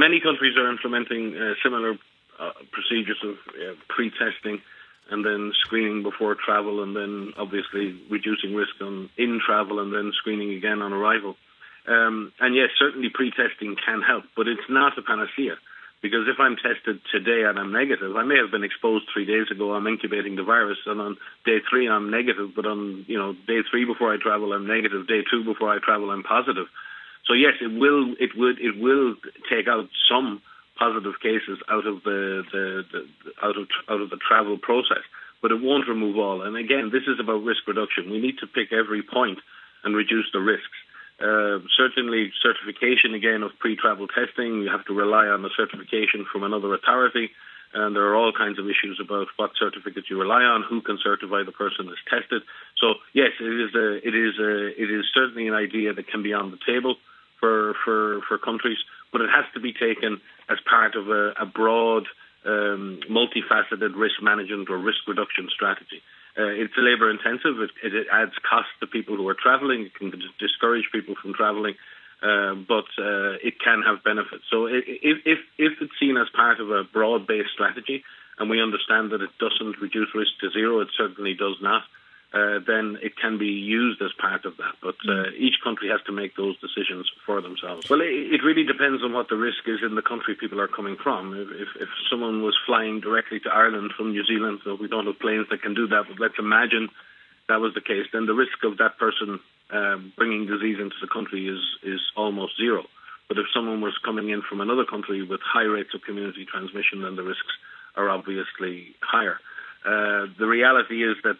many countries are implementing similar procedures of pre-testing and then screening before travel, and then obviously reducing risk in travel and then screening again on arrival. And yes, certainly pre-testing can help, but it's not a panacea. Because if I'm tested today and I'm negative, I may have been exposed 3 days ago, I'm incubating the virus, and on day 3 I'm negative, but on day 3 before I travel I'm negative, day 2 before I travel I'm positive. So yes, it will take out some positive cases out of the travel process, but it won't remove all. And again, this is about risk reduction. We need to pick every point and reduce the risks. Certainly certification again of pre-travel testing, you have to rely on the certification from another authority, and there are all kinds of issues about what certificate you rely on, who can certify the person that's tested. So yes, it is certainly an idea that can be on the table for countries, but it has to be taken as part of a broad, multifaceted risk management or risk reduction strategy. It's labour intensive. It adds cost to people who are travelling. It can discourage people from travelling, but it can have benefits. So if it's seen as part of a broad-based strategy, and we understand that it doesn't reduce risk to zero, it certainly does not, then it can be used as part of that. But each country has to make those decisions for themselves. Well, it really depends on what the risk is in the country people are coming from. If someone was flying directly to Ireland from New Zealand, so we don't have planes that can do that, but let's imagine that was the case, then the risk of that person bringing disease into the country is almost zero. But if someone was coming in from another country with high rates of community transmission, then the risks are obviously higher. The reality is that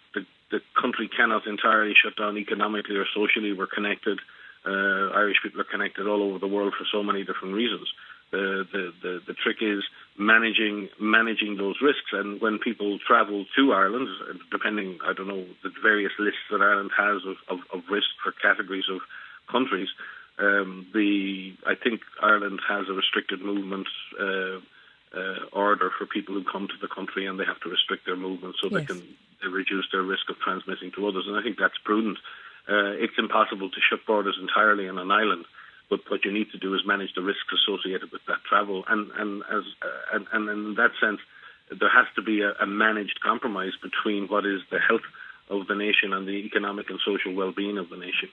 the country cannot entirely shut down economically or socially. We're connected. Irish people are connected all over the world for so many different reasons. The trick is managing those risks. And when people travel to Ireland, depending, I don't know, the various lists that Ireland has of risk for categories of countries, I think Ireland has a restricted movement order for people who come to the country, and they have to restrict their movement so they can reduce their risk of transmitting to others. And I think that's prudent. It's impossible to shut borders entirely on an island, but what you need to do is manage the risks associated with that travel. And in that sense, there has to be a managed compromise between what is the health of the nation and the economic and social well-being of the nation.